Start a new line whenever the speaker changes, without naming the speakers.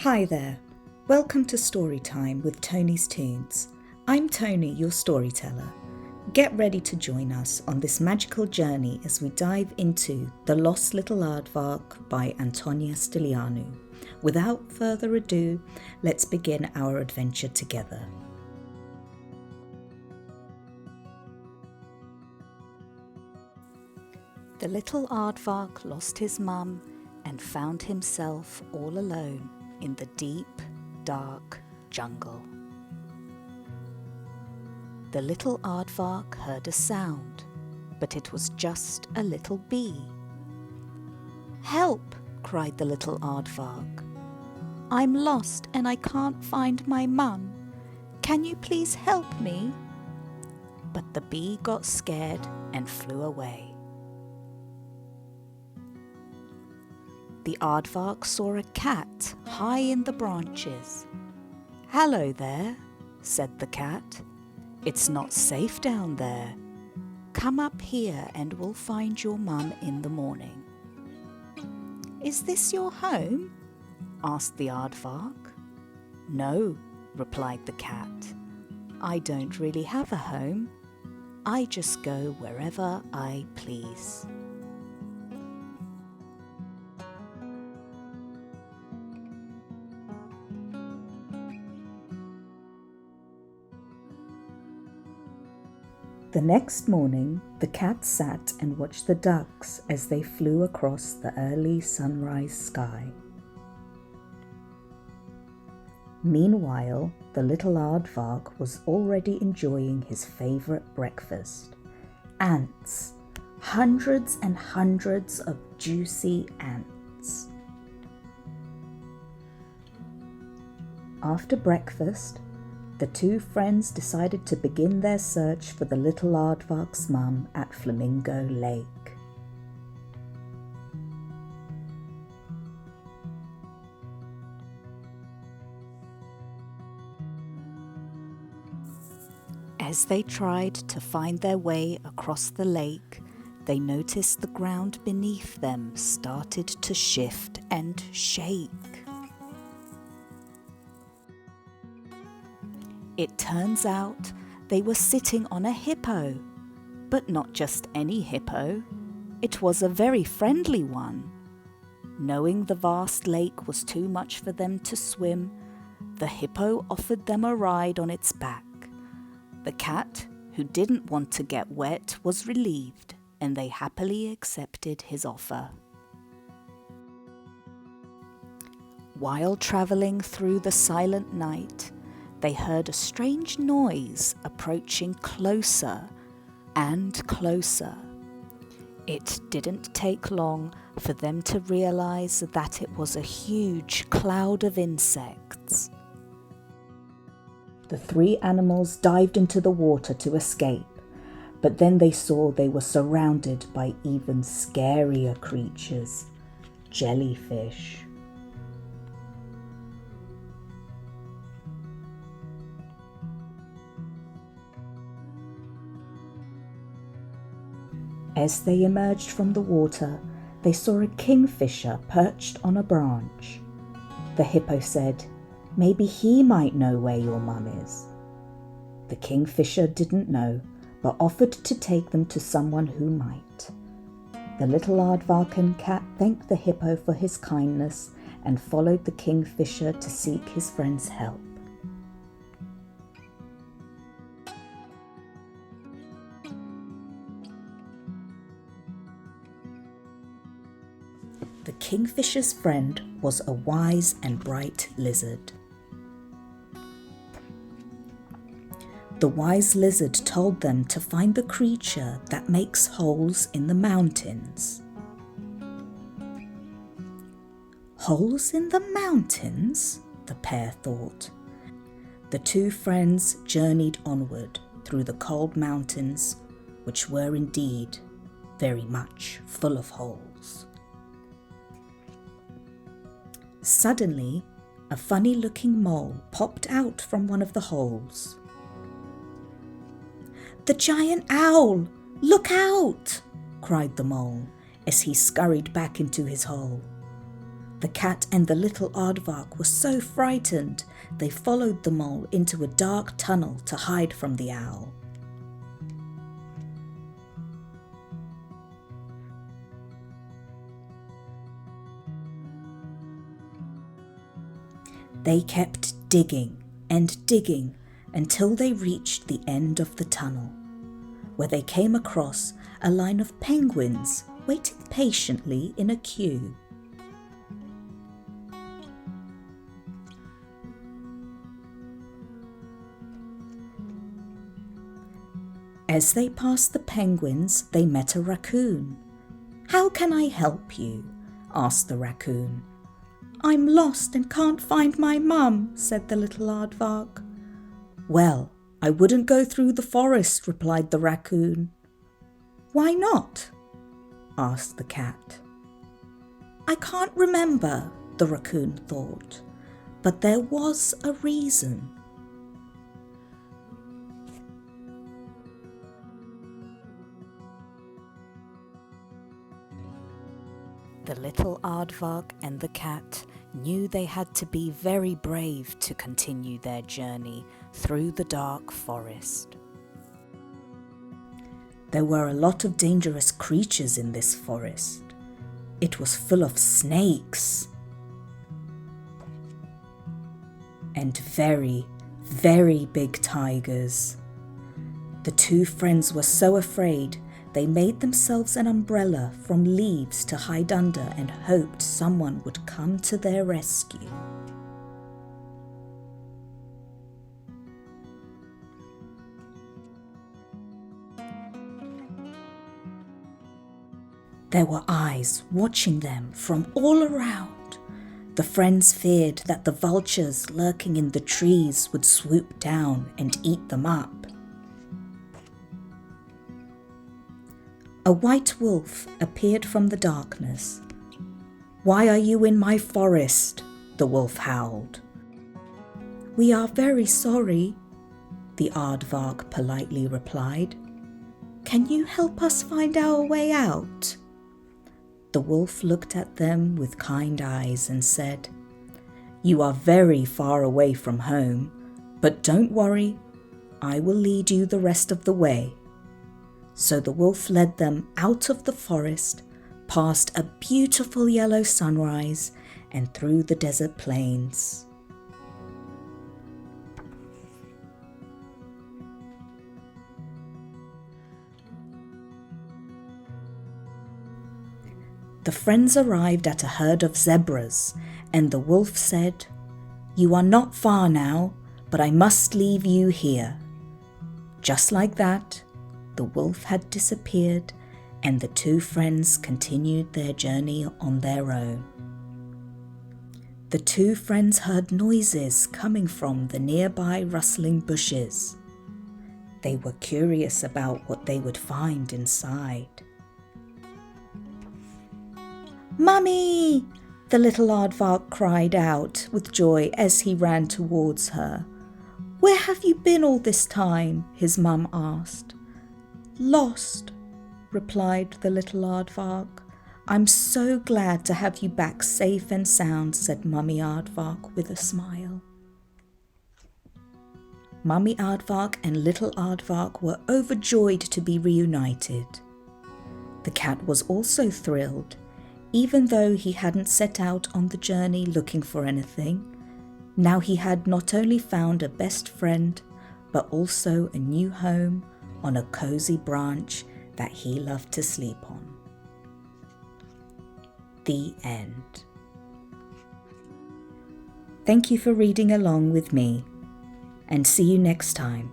Hi there, welcome to Storytime with Toni'z Tunes. I'm Tony, your storyteller. Get ready to join us on this magical journey as we dive into The Lost Little Aardvark by Antonia Stylianou. Without further ado, let's begin our adventure together. The little Aardvark lost his mum and found himself all alone in the deep, dark jungle. The little Aardvark heard a sound, but it was just a little bee. "Help!" cried the little Aardvark. "I'm lost and I can't find my mum. Can you please help me?" But the bee got scared and flew away. The Aardvark saw a cat high in the branches. "Hello there," said the cat. "It's not safe down there. Come up here and we'll find your mum in the morning." "Is this your home?" asked the Aardvark. "No," replied the cat. "I don't really have a home. I just go wherever I please." The next morning, the cat sat and watched the ducks as they flew across the early sunrise sky. Meanwhile, the little Aardvark was already enjoying his favourite breakfast. Ants. Hundreds and hundreds of juicy ants. After breakfast, the two friends decided to begin their search for the little Aardvark's mum at Flamingo Lake. As they tried to find their way across the lake, they noticed the ground beneath them started to shift and shake. It turns out they were sitting on a hippo, but not just any hippo. It was a very friendly one. Knowing the vast lake was too much for them to swim, the hippo offered them a ride on its back. The cat, who didn't want to get wet, was relieved, and they happily accepted his offer. While travelling through the silent night, they heard a strange noise approaching closer and closer. It didn't take long for them to realize that it was a huge cloud of insects. The three animals dived into the water to escape, but then they saw they were surrounded by even scarier creatures, jellyfish. As they emerged from the water, they saw a kingfisher perched on a branch. The hippo said, "Maybe he might know where your mum is." The kingfisher didn't know, but offered to take them to someone who might. The little Aardvark and cat thanked the hippo for his kindness and followed the kingfisher to seek his friend's help. The kingfisher's friend was a wise and bright lizard. The wise lizard told them to find the creature that makes holes in the mountains. Holes in the mountains? The pair thought. The two friends journeyed onward through the cold mountains, which were indeed very much full of holes. Suddenly, a funny-looking mole popped out from one of the holes. "The giant owl! Look out!" cried the mole as he scurried back into his hole. The cat and the little aardvark were so frightened, they followed the mole into a dark tunnel to hide from the owl. They kept digging and digging until they reached the end of the tunnel, where they came across a line of penguins waiting patiently in a queue. As they passed the penguins, they met a raccoon. "How can I help you?" asked the raccoon. "I'm lost and can't find my mum," said the little aardvark. "Well, I wouldn't go through the forest," replied the raccoon. "Why not?" asked the cat. "I can't remember," the raccoon thought, but there was a reason. The little aardvark and the cat knew they had to be very brave to continue their journey through the dark forest. There were a lot of dangerous creatures in this forest. It was full of snakes and very, very big tigers. The two friends were so afraid they made themselves an umbrella from leaves to hide under and hoped someone would come to their rescue. There were eyes watching them from all around. The friends feared that the vultures lurking in the trees would swoop down and eat them up. A white wolf appeared from the darkness. "Why are you in my forest?" the wolf howled. "We are very sorry," the aardvark politely replied. "Can you help us find our way out?" The wolf looked at them with kind eyes and said, "You are very far away from home, but don't worry, I will lead you the rest of the way." So the wolf led them out of the forest, past a beautiful yellow sunrise, and through the desert plains. The friends arrived at a herd of zebras, and the wolf said, "You are not far now, but I must leave you here." Just like that, the wolf had disappeared, and the two friends continued their journey on their own. The two friends heard noises coming from the nearby rustling bushes. They were curious about what they would find inside. "Mummy!" the little aardvark cried out with joy as he ran towards her. "Where have you been all this time?" his mum asked. "Lost," replied the little aardvark. "I'm so glad to have you back safe and sound," said Mummy Aardvark with a smile. Mummy Aardvark and little aardvark were overjoyed to be reunited. The cat was also thrilled, even though he hadn't set out on the journey looking for anything. Now he had not only found a best friend, but also a new home on a cozy branch that he loved to sleep on. The end. Thank you for reading along with me, and see you next time.